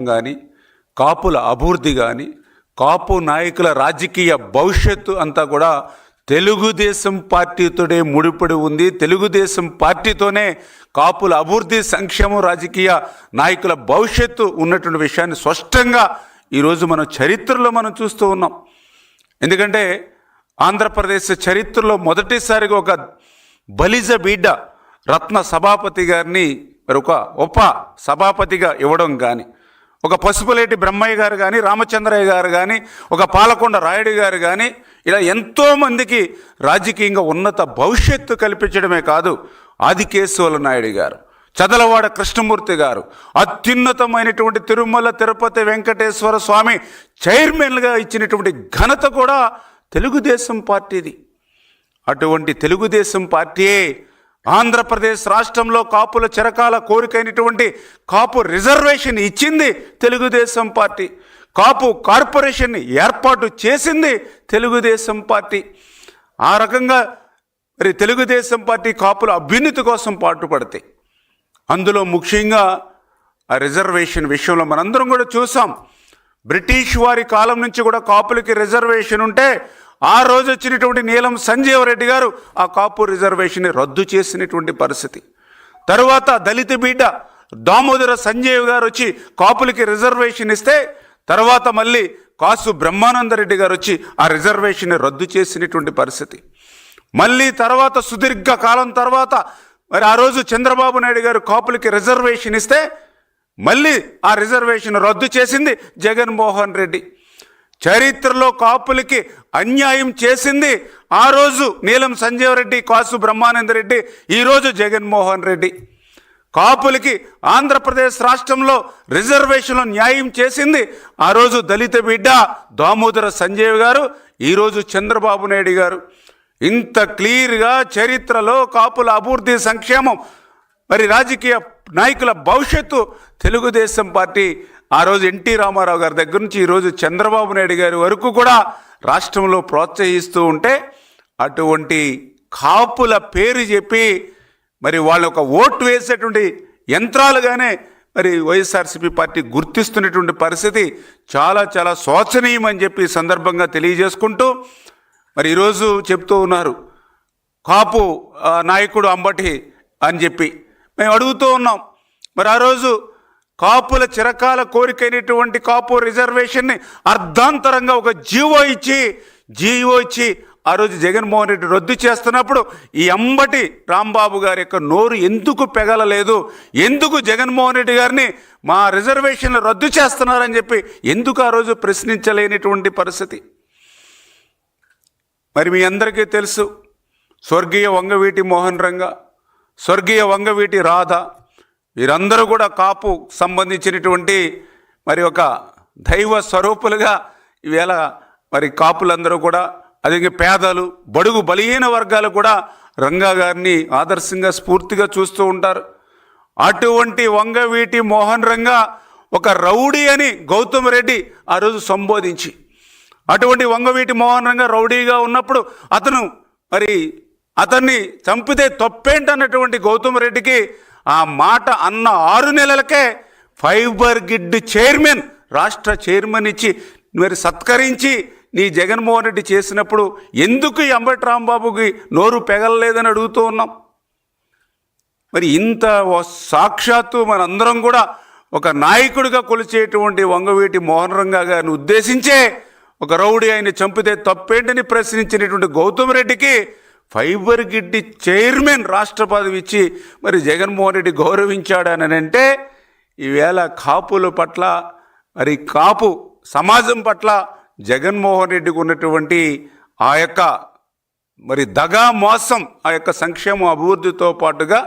కానీ కాపుల అభివృద్ధి కానీ కాపు నాయకుల రాజకీయ భవిష్యత్తు అంతా కూడా తెలుగుదేశం పార్టీతోనే ముడిపడి ఉంది. తెలుగుదేశం పార్టీతోనే కాపుల అభివృద్ధి, సంక్షేమం, రాజకీయ నాయకుల భవిష్యత్తు ఉన్నటువంటి విషయాన్ని స్పష్టంగా ఈరోజు మనం చరిత్రలో మనం చూస్తూ ఉన్నాం. ఎందుకంటే ఆంధ్రప్రదేశ్ చరిత్రలో మొదటిసారిగా ఒక బలిజ బిడ్డ రత్న సభాపతి గారిని ఒక ఉప సభాపతిగా ఇవ్వడం కానీ, ఒక పసుపులేటి బ్రహ్మయ్య గారు కానీ, రామచంద్రయ్య గారు కానీ, ఒక పాలకొండ రాయుడు గారు కానీ, ఇలా ఎంతోమందికి రాజకీయంగా ఉన్నత భవిష్యత్తు కల్పించడమే కాదు, ఆదికేశవుల నాయుడు గారు, చదలవాడ కృష్ణమూర్తి గారు, అత్యున్నతమైనటువంటి తిరుమల తిరుపతి వెంకటేశ్వర స్వామి చైర్మన్గా ఇచ్చినటువంటి ఘనత కూడా తెలుగుదేశం పార్టీది. అటువంటి తెలుగుదేశం పార్టీయే ఆంధ్రప్రదేశ్ రాష్ట్రంలో కాపుల చిరకాల కోరికైనటువంటి కాపు రిజర్వేషన్ ఇచ్చింది తెలుగుదేశం పార్టీ. కాపు కార్పొరేషన్ ఏర్పాటు చేసింది తెలుగుదేశం పార్టీ. ఆ రకంగా మరి తెలుగుదేశం పార్టీ కాపుల అభ్యున్నతి కోసం పాటుపడతాయి. అందులో ముఖ్యంగా ఆ రిజర్వేషన్ విషయంలో మనందరం కూడా చూసాం. బ్రిటిష్ వారి కాలం నుంచి కూడా కాపులకి రిజర్వేషన్ ఉంటే ఆ రోజు వచ్చినటువంటి నీలం సంజీవ రెడ్డి గారు ఆ కాపు రిజర్వేషన్ని రద్దు చేసినటువంటి పరిస్థితి. తరువాత దళిత బిడ్డ దామోదర సంజీవ్ గారు వచ్చి కాపులకి రిజర్వేషన్ ఇస్తే తర్వాత మళ్ళీ కాసు బ్రహ్మానందరెడ్డి గారు వచ్చి ఆ రిజర్వేషన్ని రద్దు చేసినటువంటి పరిస్థితి. మళ్ళీ తర్వాత సుదీర్ఘ కాలం తర్వాత మరి ఆ రోజు చంద్రబాబు నాయుడు గారు కాపులకి రిజర్వేషన్ ఇస్తే మళ్ళీ ఆ రిజర్వేషన్ రద్దు చేసింది జగన్మోహన్ రెడ్డి. చరిత్రలో కాపులకి అన్యాయం చేసింది ఆ రోజు నీలం సంజీవ రెడ్డి, కాసు బ్రహ్మానందరెడ్డి, ఈరోజు జగన్మోహన్ రెడ్డి. కాపులకి ఆంధ్రప్రదేశ్ రాష్ట్రంలో రిజర్వేషన్లో న్యాయం చేసింది ఆ రోజు దళిత బిడ్డ దామోదర సంజీవ్ గారు, ఈరోజు చంద్రబాబు నాయుడు గారు. ఇంత క్లియర్గా చరిత్రలో కాపుల అభివృద్ధి, సంక్షేమం, మరి రాజకీయ నాయకుల భవిష్యత్తు తెలుగుదేశం పార్టీ ఆ రోజు ఎన్టీ రామారావు గారి దగ్గర నుంచి ఈరోజు చంద్రబాబు నాయుడు గారి వరకు కూడా రాష్ట్రంలో ప్రోత్సహిస్తూ ఉంటే, అటువంటి కాపుల పేరు చెప్పి మరి వాళ్ళ ఒక ఓటు వేసేటువంటి యంత్రాలుగానే మరి వైఎస్ఆర్సీపీ పార్టీ గుర్తిస్తున్నటువంటి పరిస్థితి చాలా చాలా శోచనీయమని చెప్పి ఈ సందర్భంగా తెలియజేసుకుంటూ, మరి ఈరోజు చెప్తూ ఉన్నారు కాపు నాయకుడు అంబటి అని చెప్పి మేము అడుగుతూ ఉన్నాం. మరి ఆ రోజు కాపుల చిరకాల కోరికైనటువంటి కాపు రిజర్వేషన్ని అర్ధాంతరంగా ఒక జీవో ఇచ్చి ఆ రోజు జగన్మోహన్ రెడ్డి రద్దు చేస్తున్నప్పుడు ఈ అంబటి రాంబాబు గారి యొక్క నోరు ఎందుకు పెగలలేదు, ఎందుకు జగన్మోహన్ రెడ్డి గారిని మా రిజర్వేషన్లు రద్దు చేస్తున్నారని చెప్పి ఎందుకు ఆ రోజు ప్రశ్నించలేనిటువంటి పరిస్థితి. మరి మీ అందరికీ తెలుసు, స్వర్గీయ వంగవీటి మోహన్ రంగ, స్వర్గీయ వంగవీటి రాధ, వీరందరూ కూడా కాపు సంబంధించినటువంటి మరి ఒక దైవ స్వరూపులుగా ఈవేళ మరి కాపులందరూ కూడా, అదే పేదలు, బడుగు బలహీన వర్గాలు కూడా రంగా గారిని ఆదర్శంగా స్ఫూర్తిగా చూస్తూ ఉంటారు. అటువంటి వంగవీటి మోహన్ రంగా ఒక రౌడీ అని గౌతమ్ రెడ్డి ఆ రోజు సంబోధించి, అటువంటి వంగవీటి మోహన్ రంగా రౌడీగా ఉన్నప్పుడు అతన్ని చంపితే తప్పేంటన్నటువంటి గౌతమ్ రెడ్డికి ఆ మాట అన్న 6 నెలలకే ఫైబర్ గిడ్ చైర్మన్, రాష్ట్ర చైర్మన్ ఇచ్చి మరి సత్కరించి నీ జగన్మోహన్ రెడ్డి చేసినప్పుడు ఎందుకు ఈ అంబటి రాంబాబుకి నోరు పెగలలేదని అడుగుతూ ఉన్నాం. మరి ఇంత సాక్షాత్తు మనందరం కూడా ఒక నాయకుడిగా కొలిచేటువంటి వంగవీటి మోహన్ రంగా గారిని ఉద్దేశించే ఒక రౌడీ ఆయన చంపితే తప్పేంటని ప్రశ్నించినటువంటి గౌతమ్ రెడ్డికి ఫైబర్ గిడ్డి చైర్మన్ రాష్ట్ర పదవి ఇచ్చి మరి జగన్మోహన్ రెడ్డి గౌరవించాడని అంటే, ఈవేళ కాపుల పట్ల మరి కాపు సమాజం పట్ల జగన్మోహన్ రెడ్డికి ఉన్నటువంటి ఆ యొక్క మరి దగా మోసం, ఆ యొక్క సంక్షేమ అభివృద్ధితో పాటుగా